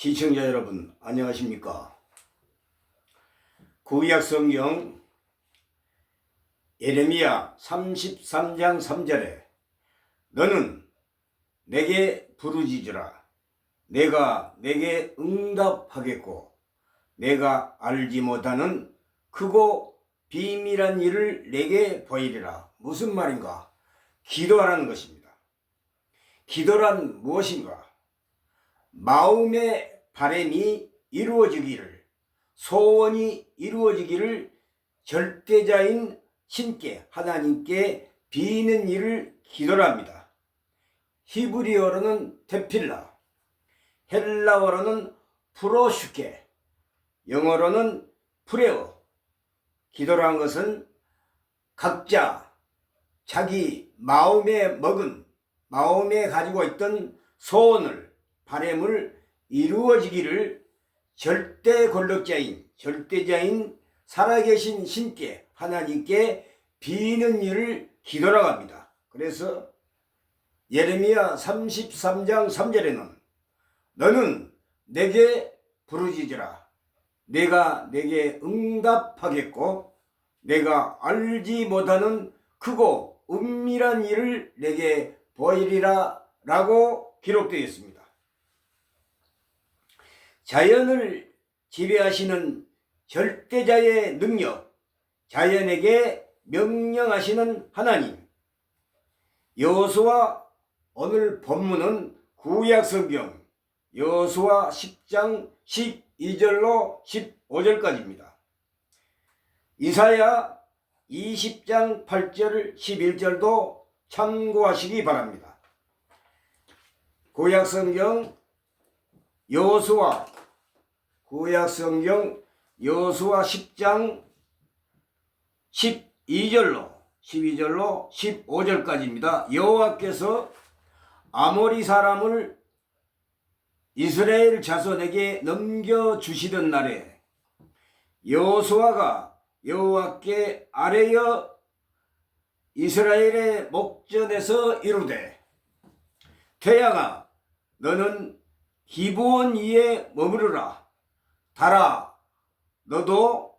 시청자 여러분 안녕하십니까? 구약 성경 예레미야 33장 3절에 너는 내게 부르짖으라. 내가 내게 응답하겠고 내가 알지 못하는 크고 비밀한 일을 내게 보이리라. 무슨 말인가? 기도하라는 것입니다. 기도란 무엇인가? 마음의 바람이 이루어지기를, 소원이 이루어지기를 절대자인 신께, 하나님께 비는 일을 기도랍니다. 히브리어로는 테필라, 헬라어로는 프로슈케, 영어로는 프레어. 기도란 것은 각자 자기 마음에 가지고 있던 소원을, 바람을 이루어지기를 절대자인 살아계신 신께, 하나님께 비는 일을 기도라고 합니다. 그래서 예레미야 33장 3절에는 너는 내게 부르짖으라. 내가 내게 응답하겠고 내가 알지 못하는 크고 은밀한 일을 내게 보이리라 라고 기록되어 있습니다. 자연을 지배하시는 절대자의 능력, 자연에게 명령하시는 하나님. 여호수아, 오늘 본문은 구약성경 여호수아 10장 12절로 15절까지입니다. 이사야 20장 8절 11절도 참고하시기 바랍니다. 구약성경 여호수아 10장 12절로 15절까지입니다. 여호와께서 아모리 사람을 이스라엘 자손에게 넘겨주시던 날에 여호수아가 여호와께 아뢰어 이스라엘의 목전에서 이르되 태양아 너는 기브온 위에 머무르라. 달아 너도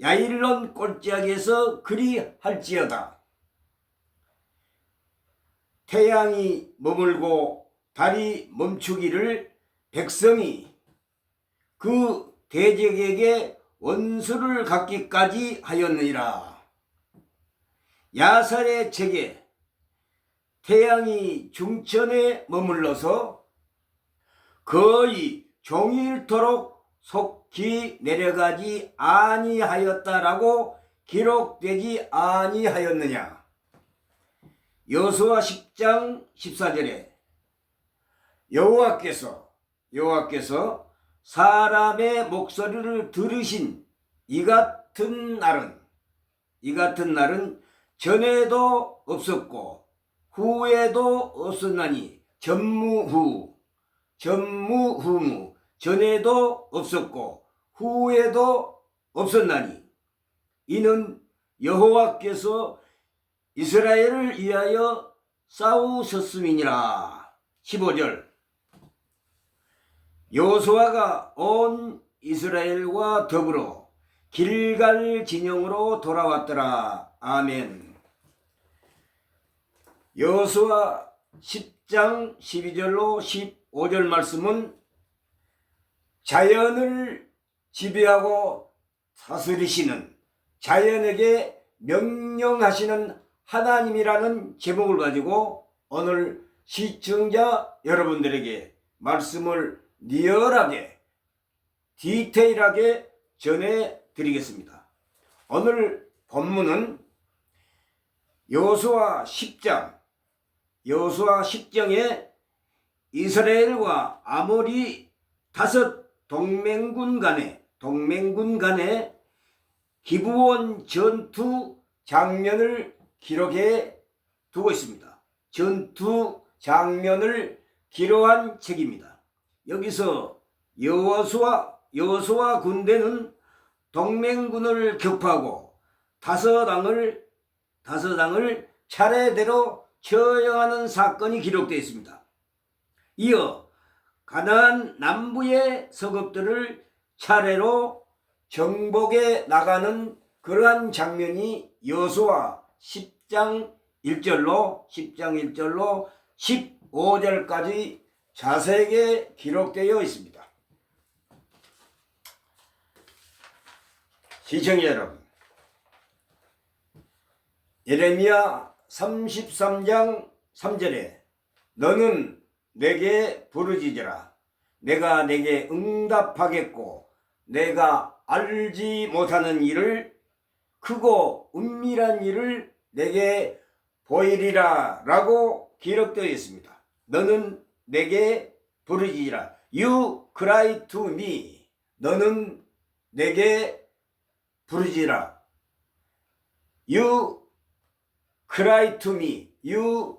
야일론 골짜기에서 그리할지어다. 태양이 머물고 달이 멈추기를 백성이 그 대적에게 원수를 갖기까지 하였느니라. 야살의 책에 태양이 중천에 머물러서 거의 종일토록 속히 내려가지 아니하였다라고 기록되지 아니하였느냐. 여호수아 10장 14절에 여호와께서 사람의 목소리를 들으신 이 같은 날은 전에도 없었고 후에도 없었나니 전무후무 전에도 없었고 후에도 없었나니 이는 여호와께서 이스라엘을 위하여 싸우셨음이니라. 15절 여호수아가 온 이스라엘과 더불어 길갈 진영으로 돌아왔더라. 아멘. 여호수아 10장 12절로 15절 말씀은 자연을 지배하고 다스리시는, 자연에게 명령하시는 하나님이라는 제목을 가지고 오늘 시청자 여러분들에게 말씀을 리얼하게 디테일하게 전해드리겠습니다. 오늘 본문은 여호수아 10장에 이스라엘과 아모리 다섯 동맹군 간의 기브온 전투 장면을 기록해 두고 있습니다. 전투 장면을 기록한 책입니다. 여기서 여호수아 군대는 동맹군을 격파하고 다섯 왕을 차례대로 처형하는 사건이 기록되어 있습니다. 이어 가나안 남부의 서급들을 차례로 정복해 나가는 그러한 장면이 여호수아 10장 1절로 15절까지 자세하게 기록되어 있습니다. 시청자 여러분, 예레미야 33장 3절에 너는 내게 부르짖으라. 내가 내게 응답하겠고 내가 알지 못하는 일을, 크고 은밀한 일을 내게 보이리라 라고 기록되어 있습니다. 너는 내게 부르짖으라. You cry to me. 너는 내게 부르짖으라. You cry to me. You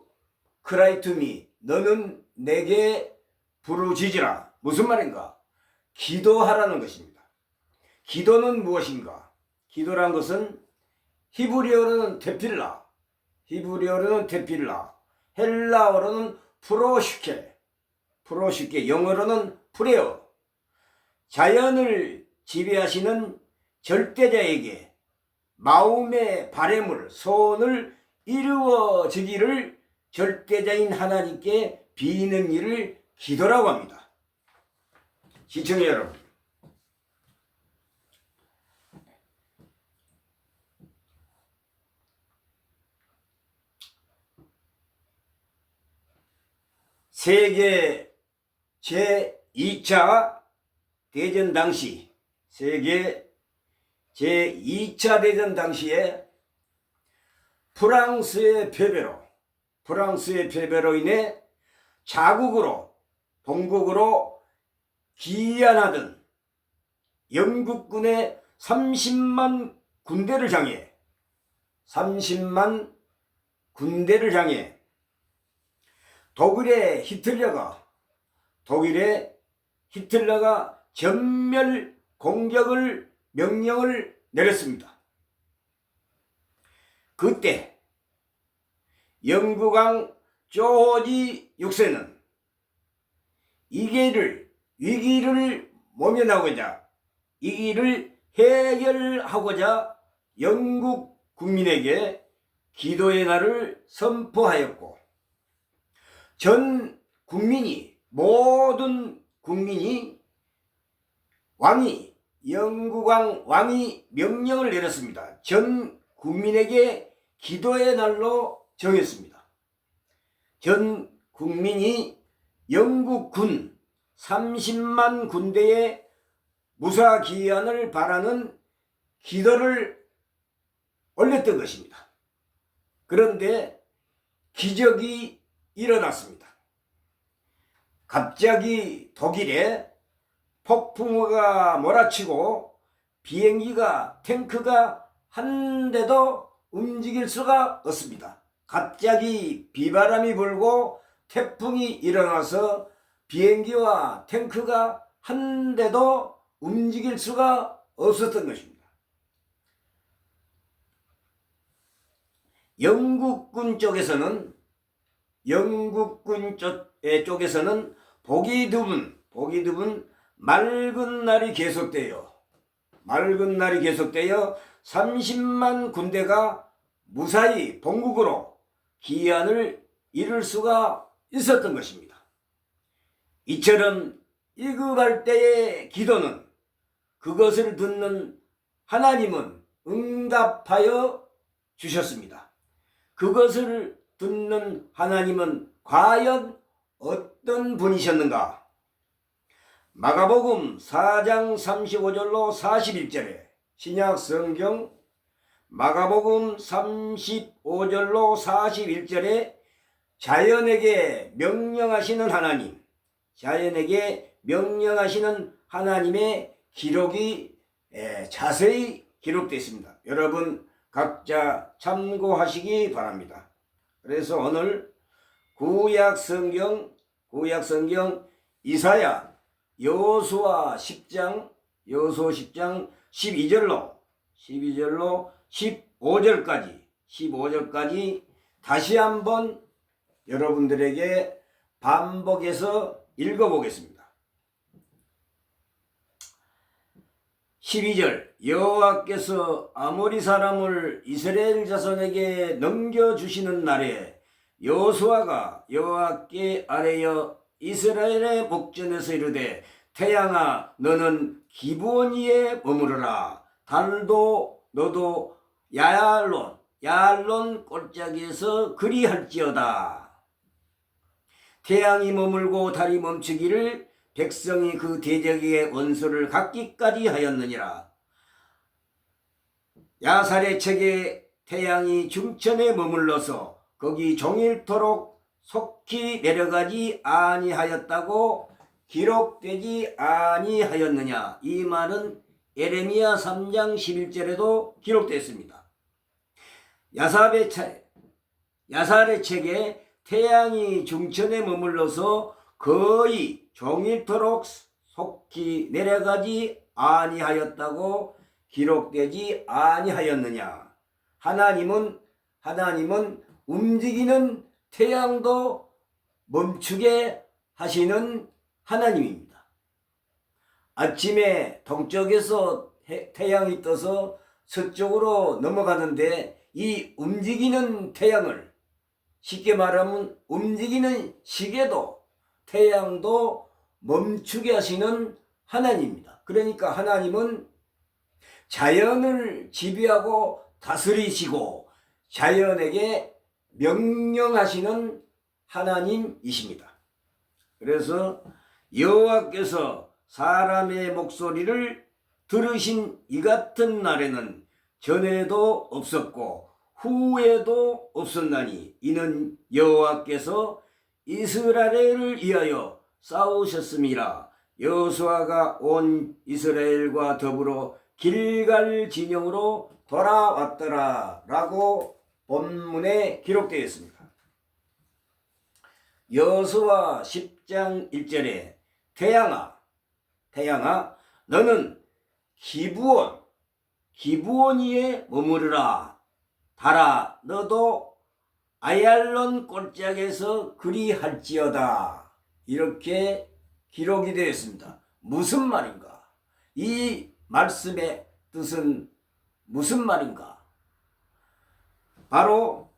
cry to me. 너는 내게 부르짖으라. 무슨 말인가? 기도하라는 것입니다. 기도는 무엇인가? 기도란 것은 히브리어로는 테필라, 헬라어로는 프로시케, 영어로는 프레어. 자연을 지배하시는 절대자에게 마음의 바램을, 소원을 이루어지기를 절대자인 하나님께 비는 일을 기도라고 합니다. 시청자 여러분, 세계 제2차 대전 당시, 세계 제2차 대전 당시에 프랑스의 패배로 인해 자국으로, 본국으로 귀환하던 영국군의 30만 군대를 향해 독일의 히틀러가 전멸 공격을 명령을 내렸습니다. 그때 영국왕 조지 6세는 위기를 모면하고자, 위기를 해결하고자 영국 국민에게 기도의 날을 선포하였고, 모든 국민이 영국왕 왕이 명령을 내렸습니다. 전 국민에게 기도의 날로 정했습니다. 전 국민이 영국군 30만 군대의 무사기한을 바라는 기도를 올렸던 것입니다. 그런데 기적이 일어났습니다. 갑자기 독일에 폭풍우가 몰아치고 비행기가, 탱크가 한 대도 움직일 수가 없습니다. 갑자기 비바람이 불고 태풍이 일어나서 비행기와 탱크가 한 대도 움직일 수가 없었던 것입니다. 영국군 쪽에서는 보기 드문 맑은 날이 계속되어 30만 군대가 무사히 본국으로 귀환을 이룰 수가 있었던 것입니다. 이처럼 위급할 때의 기도는, 그것을 듣는 하나님은 응답하여 주셨습니다. 그것을 듣는 하나님은 과연 어떤 분이셨는가? 마가복음 4장 35절로 41절에, 신약 성경 마가복음 35절로 41절에 자연에게 명령하시는 하나님의 기록이 자세히 기록되어 있습니다. 여러분 각자 참고하시기 바랍니다. 그래서 오늘 구약 성경 이사야 여호수아 10장 12절로 15절까지 다시 한번 여러분들에게 반복해서 읽어보겠습니다. 12절 여호와께서 아모리 사람을 이스라엘 자손에게 넘겨주시는 날에 여호수아가 여호와께 아뢰어 이스라엘의 목전에서 이르되 태양아 너는 기브온 위에 머무르라. 달도 너도 야알론 골짜기에서 그리할지어다. 태양이 머물고 달이 멈추기를 백성이 그 대적의 원수를 갚기까지 하였느니라. 야살의 책에 태양이 중천에 머물러서 거기 종일토록 속히 내려가지 아니하였다고 기록되지 아니하였느냐. 이 말은 예레미야 3장 11절에도 기록되었습니다. 야살의 책에 태양이 중천에 머물러서 거의 종일토록 속히 내려가지 아니하였다고 기록되지 아니하였느냐. 하나님은 움직이는 태양도 멈추게 하시는 하나님입니다. 아침에 동쪽에서 태양이 떠서 서쪽으로 넘어가는데 이 움직이는 태양을, 쉽게 말하면 움직이는 시계도 태양도 멈추게 하시는 하나님입니다. 그러니까 하나님은 자연을 지배하고 다스리시고 자연에게 명령하시는 하나님이십니다. 그래서 여호와께서 사람의 목소리를 들으신 이 같은 날에는 전에도 없었고 후에도 없었나니 이는 여호와께서 이스라엘을 위하여 싸우셨음이라. 여호수아가 온 이스라엘과 더불어 길갈 진영으로 돌아왔더라 라고 본문에 기록되어 있습니다. 여호수아 10장 1절에 태양아 너는 기브온 위에 머무르라. 달아 너도 아얄론 골짜기에서 그리할지어다. 이렇게 기록이 되어 있습니다. 무슨 말인가? 이 말씀의 뜻은 무슨 말인가? 바로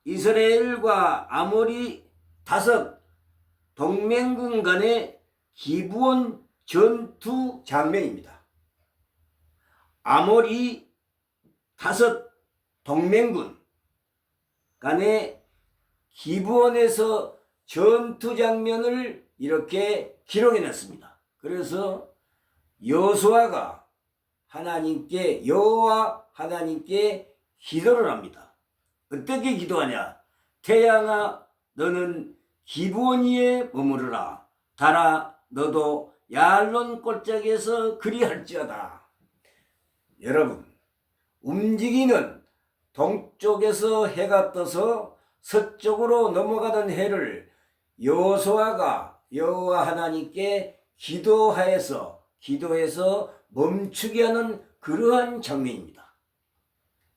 이스라엘과 아모리 5 동맹군 간의 기브온 전투 장면입니다. 아모리 5 동맹군 간의 기브온에서 전투 장면을 이렇게 기록해 놨습니다. 그래서 여호수아가 여호와 하나님께 기도를 합니다. 어떻게 기도하냐? 태양아 너는 기브온 위에 머무르라. 달아 너도 야알론 골짜기에서 그리할지어다. 여러분, 움직이는 동쪽에서 해가 떠서 서쪽으로 넘어가던 해를 여호수아가 여호와 하나님께 기도해서 멈추게 하는 그러한 장면입니다.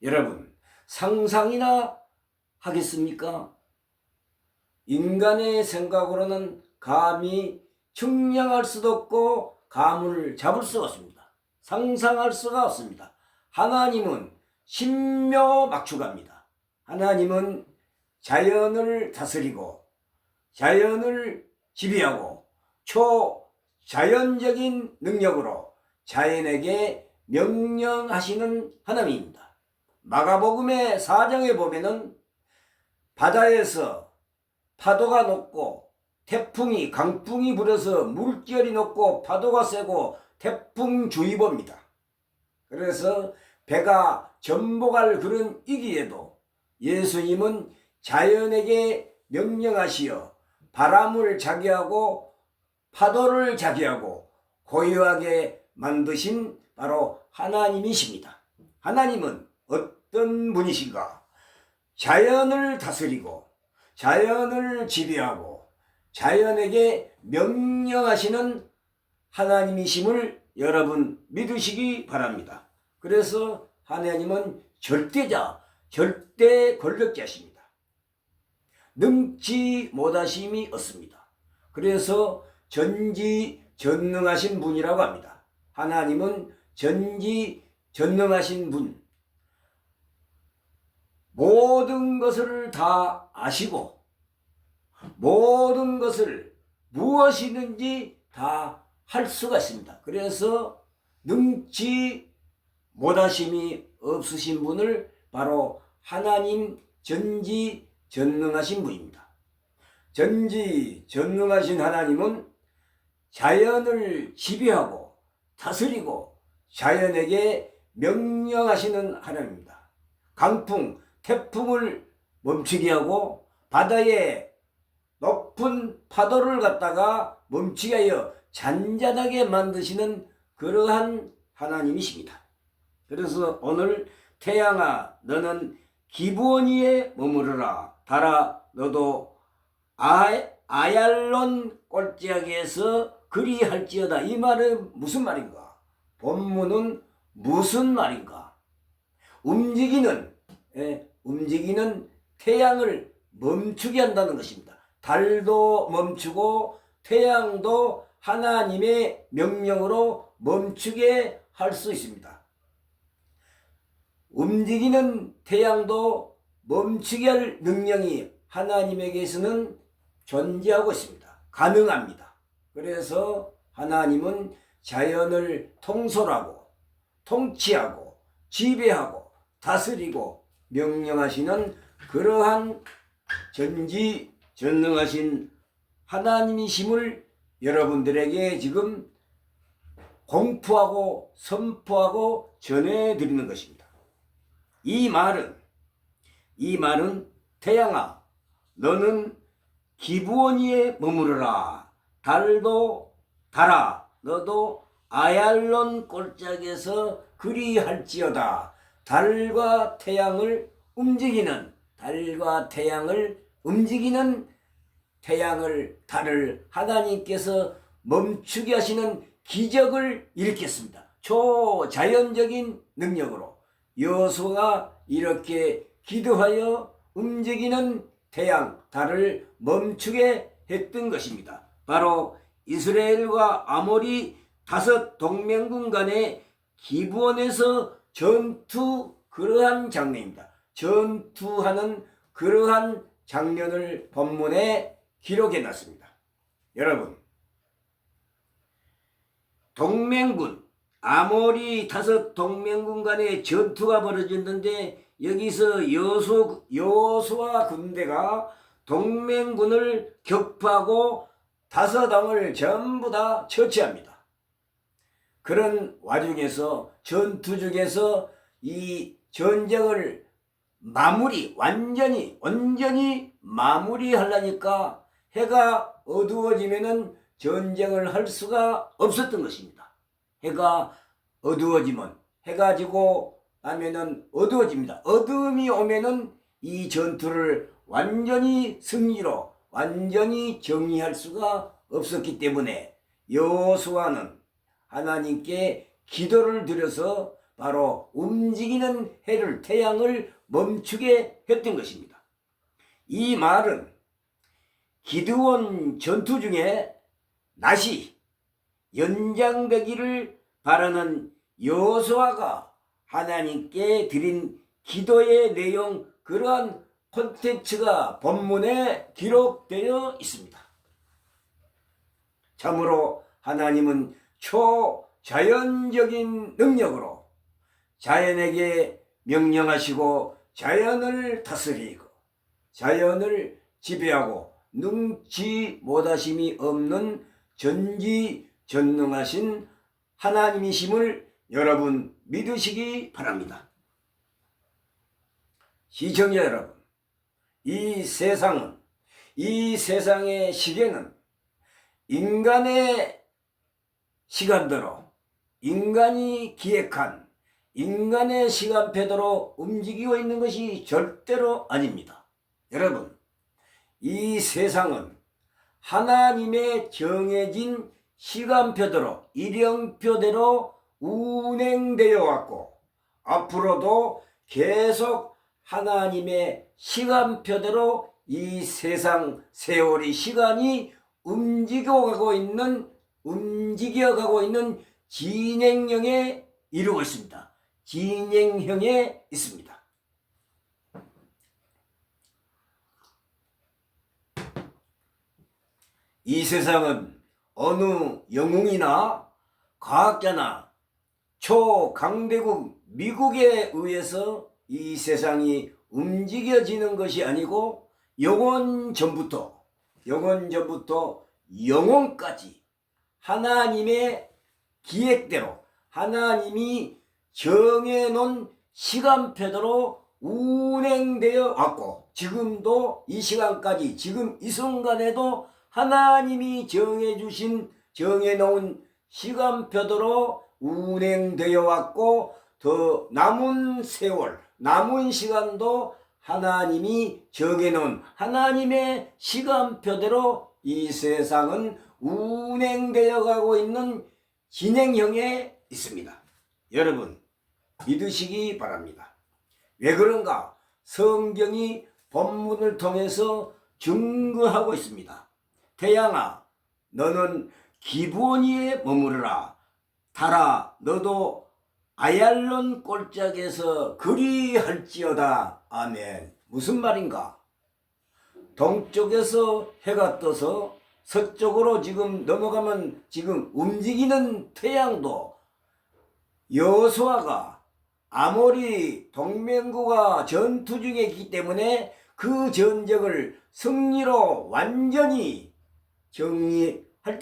여러분, 상상이나 하겠습니까? 인간의 생각으로는 감히 측량할 수도 없고 감을 잡을 수가 없습니다. 상상할 수가 없습니다. 하나님은 신묘막축합니다. 하나님은 자연을 다스리고 자연을 지배하고 초자연적인 능력으로 자연에게 명령하시는 하나님입니다. 마가복음의 4장에 보면은 바다에서 파도가 높고 강풍이 불어서 물결이 높고 파도가 세고 태풍주의보입니다. 그래서 배가 전복할 그런 위기에도 예수님은 자연에게 명령하시어 바람을 자기하고 파도를 자기하고 고요하게 만드신 바로 하나님이십니다. 하나님은 어떤 분이신가? 자연을 다스리고 자연을 지배하고 자연에게 명령하시는 하나님이심을 여러분 믿으시기 바랍니다. 그래서 하나님은 절대자, 절대 권력자십니다. 능치 못하심이 없습니다. 그래서 전지전능하신 분이라고 합니다. 하나님은 전지전능하신 분, 모든 것을 다 아시고 모든 것을 무엇이든지 다 할 수가 있습니다. 그래서 능치 못하심이 없으신 분을 바로 하나님 전지전능하신 분입니다. 전지전능하신 하나님은 자연을 지배하고 다스리고 자연에게 명령하시는 하나님입니다. 강풍, 태풍을 멈추게 하고 바다에 높은 파도를 갖다가 멈추게 하여 잔잔하게 만드시는 그러한 하나님이십니다. 그래서 오늘 태양아 너는 기브온 위에 머무르라, 달아 너도 아얄론 꼴짝에서 그리할지어다. 이 말은 무슨 말인가? 본문은 무슨 말인가? 움직이는 태양을 멈추게 한다는 것입니다. 달도 멈추고 태양도 하나님의 명령으로 멈추게 할 수 있습니다. 움직이는 태양도 멈추게 할 능력이 하나님에게서는 존재하고 있습니다. 가능합니다. 그래서 하나님은 자연을 통솔하고 통치하고 지배하고 다스리고 명령하시는 그러한 전지전능하신 하나님이심을 여러분들에게 지금 공포하고 선포하고 전해드리는 것입니다. 이 말은 태양아 너는 기브온 위에 머무르라, 달아 너도 아얄론 꼴짝에서 그리할지어다. 달과 태양을 움직이는 달을 하나님께서 멈추게 하시는 기적을 일으켰습니다. 초자연적인 능력으로 여호수아가 이렇게 기도하여 움직이는 태양, 달을 멈추게 했던 것입니다. 바로 이스라엘과 아모리 5 동맹군 간의 기브온에서 그러한 장면입니다. 전투하는 그러한 장면을 본문에 기록해 놨습니다. 여러분, 아모리 5 동맹군 간의 전투가 벌어졌는데 여기서 여호수아 군대가 동맹군을 격파하고 5 왕을 전부 다 처치합니다. 그런 와중에서 전투 중에서 이 전쟁을 완전히 마무리하려니까 해가 어두워지면은 전쟁을 할 수가 없었던 것입니다. 해가 어두워지면 해가 지고 나면은 어두워집니다. 어두움이 오면은 이 전투를 완전히 승리로 완전히 정리할 수가 없었기 때문에 여호수아는 하나님께 기도를 드려서 바로 움직이는 태양을 멈추게 했던 것입니다. 이 말은 기드온 전투 중에 낮이 연장되기를 바라는 여호수아가 하나님께 드린 기도의 내용, 그러한 콘텐츠가 본문에 기록되어 있습니다. 참으로 하나님은 초자연적인 능력으로 자연에게 명령하시고 자연을 다스리고 자연을 지배하고 능치 못하심이 없는 전지전능하신 하나님이심을 여러분 믿으시기 바랍니다. 시청자 여러분, 이 세상의 시계는 인간의 시간대로, 인간이 기획한 인간의 시간표대로 움직이고 있는 것이 절대로 아닙니다. 여러분, 이 세상은 하나님의 정해진 시간표대로, 일형표대로 운행되어 왔고 앞으로도 계속 하나님의 시간표대로 이 세상 세월의 시간이 움직여가고 있는 진행형의 이루고 있습니다. 진행형에 있습니다. 이 세상은 어느 영웅이나 과학자나 초강대국 미국에 의해서 이 세상이 움직여지는 것이 아니고 영원 전부터 영원까지 하나님의 기획대로 하나님이 정해놓은 시간표대로 운행되어 왔고, 지금도 이 시간까지 지금 이 순간에도 하나님이 정해놓은 시간표대로 운행되어 왔고, 더 남은 세월, 남은 시간도 하나님이 정해놓은 하나님의 시간표대로 이 세상은 운행되어 가고 있는 진행형에 있습니다. 여러분 믿으시기 바랍니다. 왜 그런가? 성경이 본문을 통해서 증거하고 있습니다. 태양아, 너는 기브온이에 머무르라. 달아, 너도 아얄론 골짜기에서 그리할지어다. 아멘. 무슨 말인가? 동쪽에서 해가 떠서 서쪽으로 지금 넘어가면 지금 움직이는 태양도 여호수아가 아모리 동맹국과 전투 중에 있기 때문에 그 전쟁을 승리로 완전히 승리할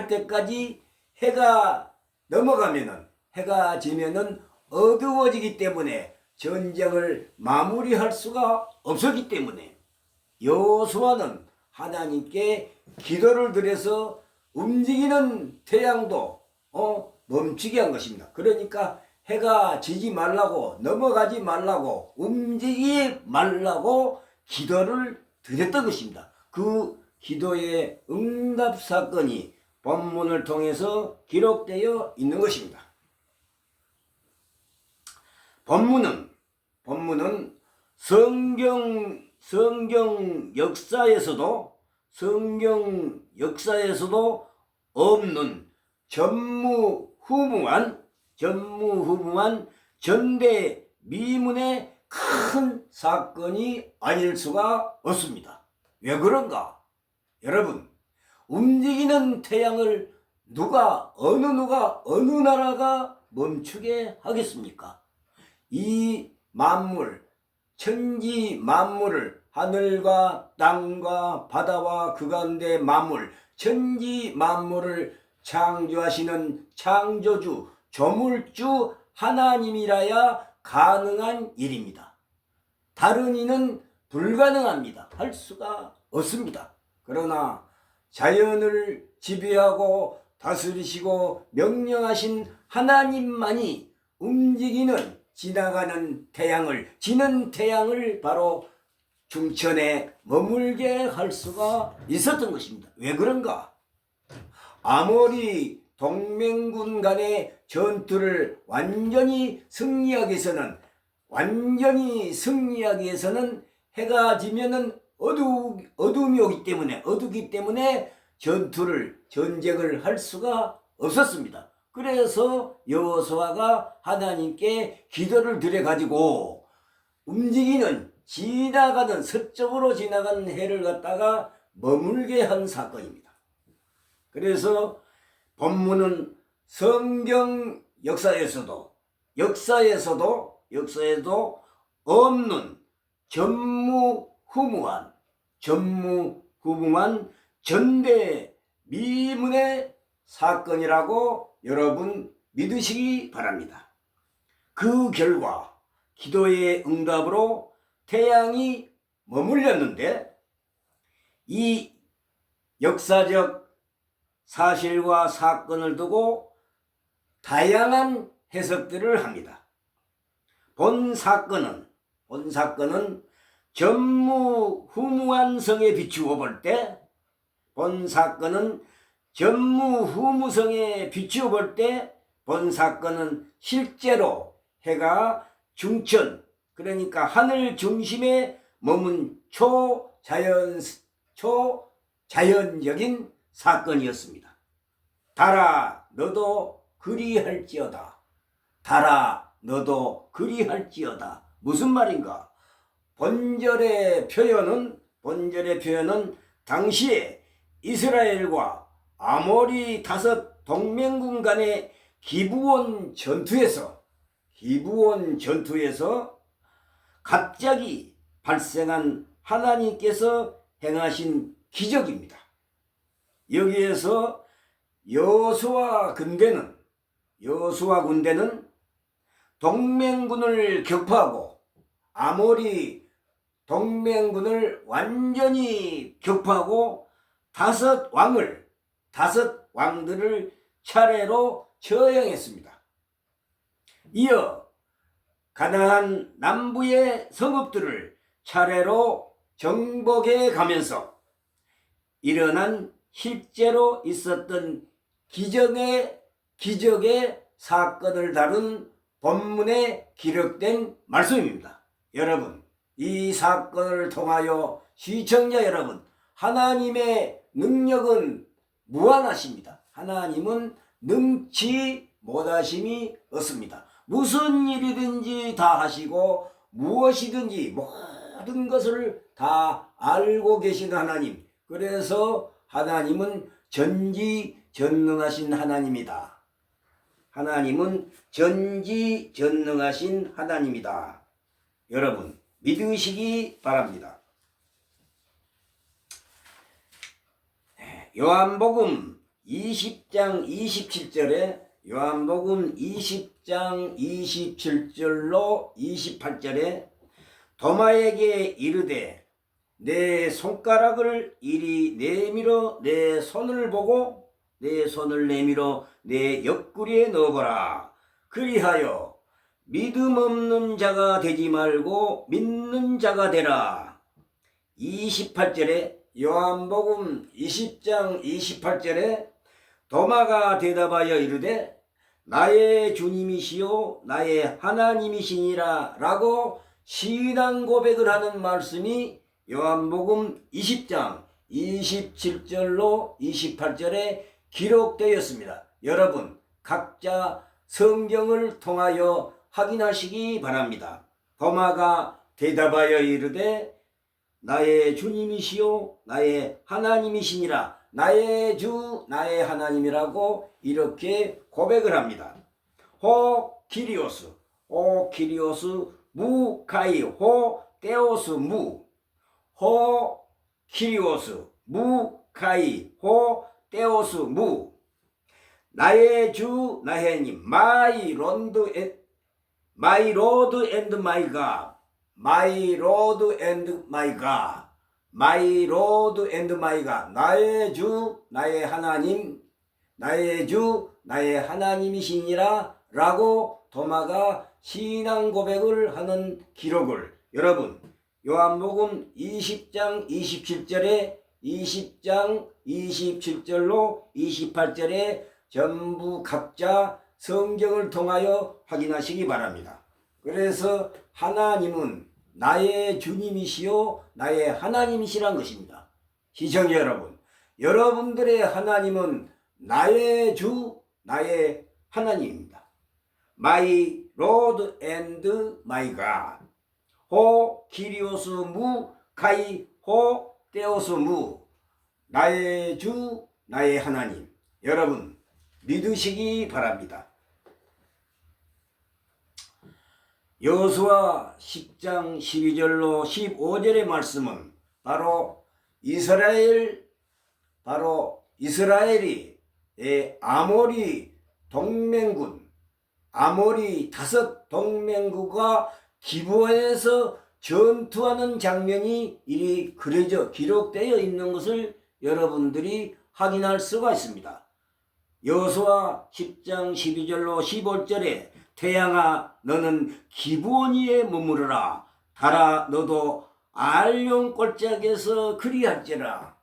때까지 해가 넘어가면은, 해가 지면은 어두워지기 때문에 전쟁을 마무리할 수가 없었기 때문에 여호수아는 하나님께 기도를 드려서 움직이는 태양도 멈추게 한 것입니다. 그러니까 해가 지지 말라고, 넘어가지 말라고, 움직이지 말라고 기도를 드렸던 것입니다. 그 기도의 응답 사건이 본문을 통해서 기록되어 있는 것입니다. 본문은 성경 역사에서도 없는 전무후무한 전대미문의 큰 사건이 아닐 수가 없습니다. 왜 그런가? 여러분, 움직이는 태양을 어느 나라가 멈추게 하겠습니까? 이 만물, 천지 만물을, 하늘과 땅과 바다와 그 가운데 만물, 천지 만물을 창조하시는 창조주, 조물주 하나님이라야 가능한 일입니다. 다른 이는 불가능합니다. 할 수가 없습니다. 그러나 자연을 지배하고 다스리시고 명령하신 하나님만이 움직이는 지나가는 태양을, 지는 태양을 바로 중천에 머물게 할 수가 있었던 것입니다. 왜 그런가? 아모리 동맹군 간의 전투를 완전히 승리하기 위해서는 해가 지면은 어두기 때문에 전쟁을 할 수가 없었습니다. 그래서 여호수아가 하나님께 기도를 드려가지고 서쪽으로 지나가는 해를 갖다가 머물게 한 사건입니다. 그래서 본문은 성경 역사에서도 없는 전무후무한 전대미문의 사건이라고 여러분 믿으시기 바랍니다. 그 결과 기도의 응답으로 태양이 머물렀는데, 이 역사적 사실과 사건을 두고 다양한 해석들을 합니다. 본 사건은 전무후무한 성에 비추어 볼 때, 본 사건은 실제로 해가 중천, 그러니까 하늘 중심에 머문 초자연적인 사건이었습니다. 달아, 너도 그리할지어다. 달아 너도 그리할지어다. 무슨 말인가? 본절의 표현은 당시에 이스라엘과 아모리 다섯 동맹군 간의 기브온 전투에서 갑자기 발생한 하나님께서 행하신 기적입니다. 여기에서 여호수아 군대는 동맹군을 격파하고 아모리 동맹군을 완전히 격파하고 다섯 왕들을 차례로 처형했습니다. 이어 가나안 남부의 성읍들을 차례로 정복해 가면서 일어난 실제로 있었던 기적의 사건을 다룬 본문에 기록된 말씀입니다. 여러분, 이 사건을 통하여 시청자 여러분, 하나님의 능력은 무한하십니다. 하나님은 능치 못하심이 없습니다. 무슨 일이든지 다 하시고 무엇이든지 모든 것을 다 알고 계신 하나님. 그래서 하나님은 전지전능하신 하나님이다. 하나님은 전지전능하신 하나님이다. 여러분 믿으시기 바랍니다. 요한복음 20장 27절에 요한복음 20장 27절로 28절에 도마에게 이르되 내 손가락을 이리 내밀어 내 손을 보고 내 손을 내밀어 내 옆구리에 넣어보라. 그리하여 믿음 없는 자가 되지 말고 믿는 자가 되라. 28절에 요한복음 20장 28절에 도마가 대답하여 이르되 나의 주님이시요 나의 하나님이시니라 라고 신앙 고백을 하는 말씀이 요한복음 20장 27절로 28절에 기록되었습니다. 여러분 각자 성경을 통하여 확인하시기 바랍니다. 도마가 대답하여 이르되 나의 주님이시요 나의 하나님이시니라. 나의 주 나의 하나님이라고 이렇게 고백을 합니다. 호 키리오스 무 카이 호 테오스 무 호 키리오스 무 카이 호 테오스 무 나의 주 나의 하나님 마이 로드 앤드 마이 갓 My Lord and my God, My Lord and my God. 나의 주, 나의 하나님, 나의 주, 나의 하나님이시니라 라고 도마가 신앙 고백을 하는 기록을 여러분 요한복음 20장 27절에 20장 27절로 28절에 전부 각자 성경을 통하여 확인하시기 바랍니다. 그래서 하나님은 나의 주님이시요 나의 하나님이시란 것입니다. 시청자 여러분, 여러분들의 하나님은 나의 주 나의 하나님입니다. My Lord and my God. 호 키리오스 무 카이 호 테오스 무 나의 주 나의 하나님. 여러분 믿으시기 바랍니다. 여호수아 10장 12절로 15절의 말씀은 바로 이스라엘이 아모리 동맹군 아모리 다섯 동맹국과 기브온에서 전투하는 장면이 이리 그려져 기록되어 있는 것을 여러분들이 확인할 수가 있습니다. 여호수아 10장 12절로 15절에 태양아 너는 기브온 위에 머무르라. 달아 너도 알룡 골짜기에서 그리할지라.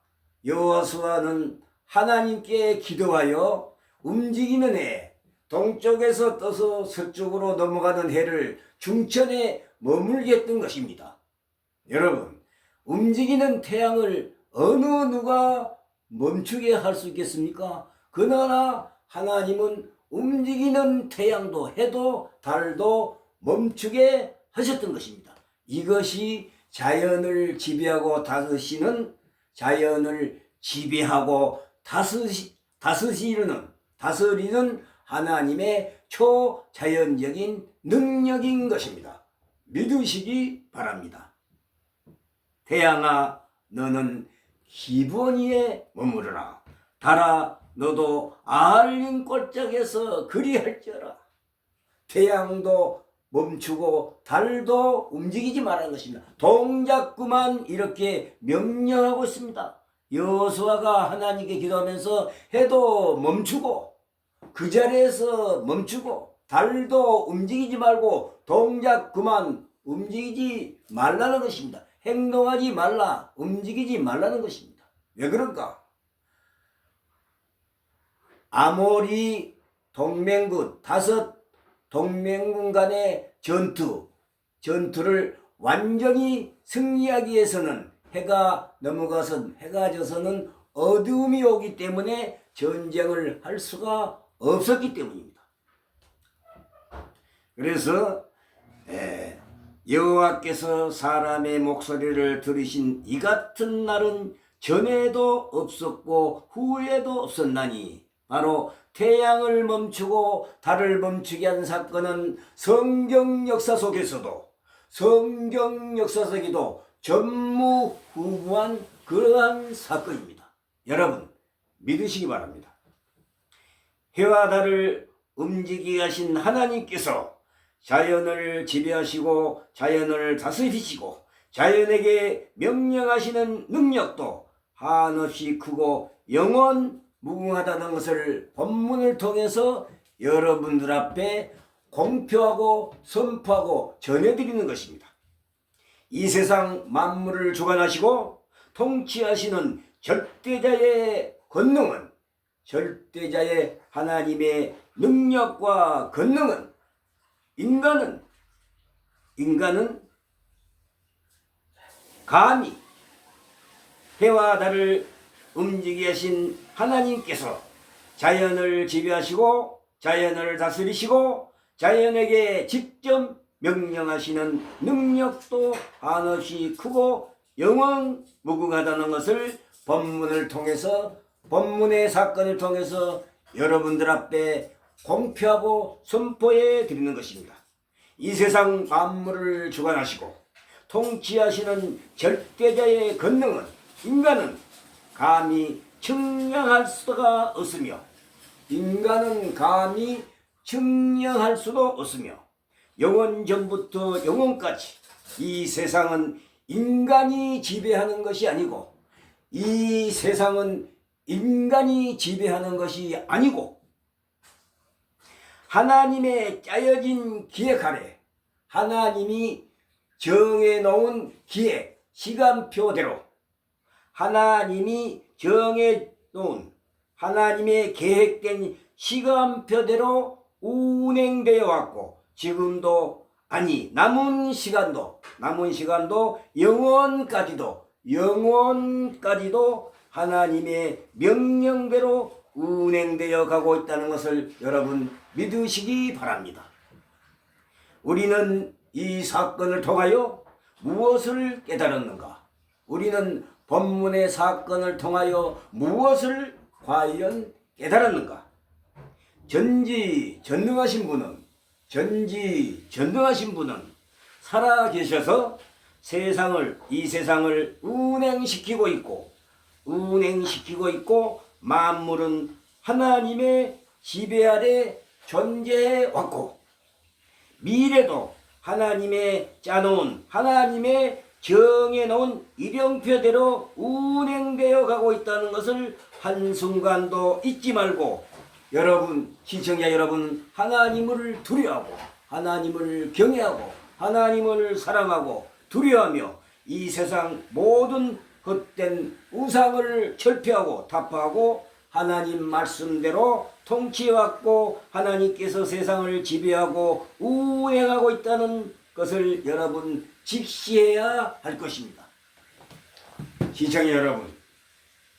여호수아는 하나님께 기도하여 움직이는 해 동쪽에서 떠서 서쪽으로 넘어가는 해를 중천에 머물게 했던 것입니다. 여러분 움직이는 태양을 어느 누가 멈추게 할 수 있겠습니까? 그러나 하나님은 움직이는 태양도 해도 달도 멈추게 하셨던 것입니다. 이것이 자연을 지배하고 다스리는, 자연을 지배하고 다스리는 하나님의 초자연적인 능력인 것입니다. 믿으시기 바랍니다. 태양아, 너는 기분 위에 머무르라. 달아, 너도 알린 꼴짝에서 그리할지어라. 태양도 멈추고 달도 움직이지 말라는 것입니다. 동작구만 이렇게 명령하고 있습니다. 여호수아가 하나님께 기도하면서 해도 멈추고 그 자리에서 멈추고 달도 움직이지 말고 동작 그만 움직이지 말라는 것입니다. 행동하지 말라, 움직이지 말라는 것입니다. 왜 그럴까? 아모리 동맹군, 5 동맹군 간의 전투를 완전히 승리하기 위해서는 해가 져서는 어두움이 오기 때문에 전쟁을 할 수가 없었기 때문입니다. 그래서 여호와께서 사람의 목소리를 들으신 이 같은 날은 전에도 없었고 후에도 없었나니, 바로 태양을 멈추고 달을 멈추게 한 사건은 성경 역사 속에서도 전무후무한 그러한 사건입니다. 여러분 믿으시기 바랍니다. 해와 달을 움직이게 하신 하나님께서 자연을 지배하시고 자연을 다스리시고 자연에게 명령하시는 능력도 한없이 크고 영원무궁하다는 것을 본문을 통해서 여러분들 앞에 공표하고 선포하고 전해드리는 것입니다. 이 세상 만물을 주관하시고 통치하시는 절대자의 권능은, 절대자의 하나님의 능력과 권능은 인간은 감히 해와 달을 움직이게 하신 하나님께서 자연을 지배하시고 자연을 다스리시고 자연에게 직접 명령하시는 능력도 한없이 크고 영원무궁하다는 것을 본문의 사건을 통해서 여러분들 앞에 공표하고 선포해 드리는 것입니다. 이 세상 만물을 주관하시고 통치하시는 절대자의 권능은 인간은 감히 측량할 수가 없으며 영원 전부터 영원까지 이 세상은 인간이 지배하는 것이 아니고 하나님의 짜여진 기획 아래 하나님이 정해놓은 기획, 시간표대로 하나님이 정해놓은 하나님의 계획된 시간표대로 운행되어 왔고, 지금도 남은 시간도 영원까지도 하나님의 명령대로 운행되어 가고 있다는 것을 여러분 믿으시기 바랍니다. 우리는 이 사건을 통하여 무엇을 깨달았는가? 우리는 본문의 사건을 통하여 무엇을 과연 깨달았는가? 전지전능하신 분은 살아계셔서 이 세상을 운행시키고 있고 만물은 하나님의 지배 아래 존재해 왔고 미래도 하나님의 정해놓은 일령표대로 운행되어 가고 있다는 것을 한순간도 잊지 말고, 여러분, 시청자 여러분, 하나님을 두려워하고 하나님을 경외하고 하나님을 사랑하고 두려워하며 이 세상 모든 헛된 우상을 철폐하고 타파하고 하나님 말씀대로 통치해왔고 하나님께서 세상을 지배하고 운행하고 있다는 것을 여러분 직시해야 할 것입니다. 시청자 여러분,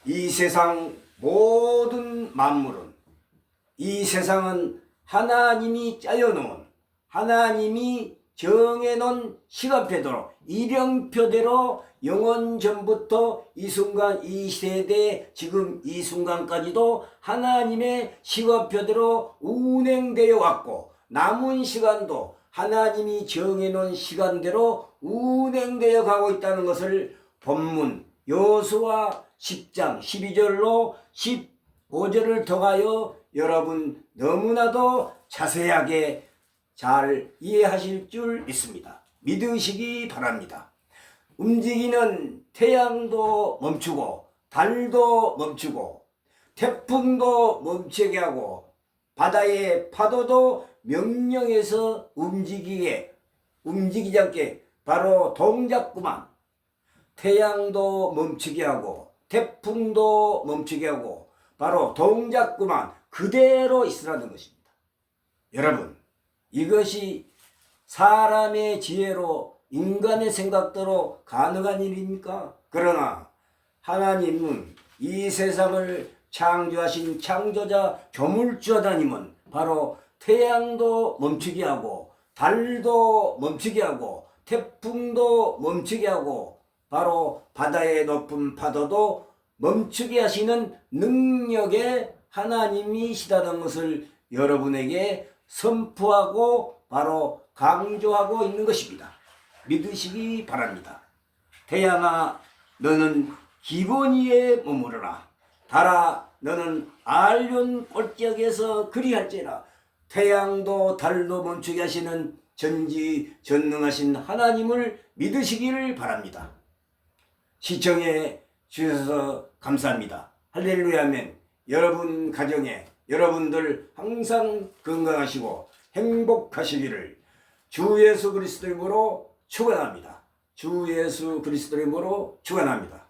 이 세상 모든 만물은, 이 세상은 하나님이 짜여놓은, 하나님이 정해놓은 시간표대로, 일형표대로 영원 전부터 이 순간, 이 세대, 지금 이 순간까지도 하나님의 시간표대로 운행되어 왔고, 남은 시간도 하나님이 정해놓은 시간대로 운행되어 가고 있다는 것을 본문 여호수아 10장 12절로 15절을 통하여 여러분 너무나도 자세하게 잘 이해하실 줄 믿습니다. 믿으시기 바랍니다. 움직이는 태양도 멈추고 달도 멈추고 태풍도 멈추게 하고 바다의 파도도 명령해서 움직이지 않게 바로 동작구만. 태양도 멈추게 하고 태풍도 멈추게 하고 바로 동작구만. 그대로 있으라는 것입니다. 여러분, 이것이 사람의 지혜로 인간의 생각대로 가능한 일입니까? 그러나 하나님은 이 세상을 창조하신 창조자 조물주 하나님은 바로 태양도 멈추게 하고 달도 멈추게 하고 태풍도 멈추게 하고 바로 바다의 높은 파도도 멈추게 하시는 능력의 하나님이시다는 것을 여러분에게 선포하고 바로 강조하고 있는 것입니다. 믿으시기 바랍니다. 태양아, 너는 기본 위에 머무르라. 달아, 너는 알륜 골짜기에서 그리할지라. 태양도 달도 멈추게 하시는 전지전능하신 하나님을 믿으시기를 바랍니다. 시청해 주셔서 감사합니다. 할렐루야 아멘. 여러분 가정에 여러분들 항상 건강하시고 행복하시기를 주 예수 그리스도 이름으로 축원합니다. 주 예수 그리스도 이름으로 축원합니다.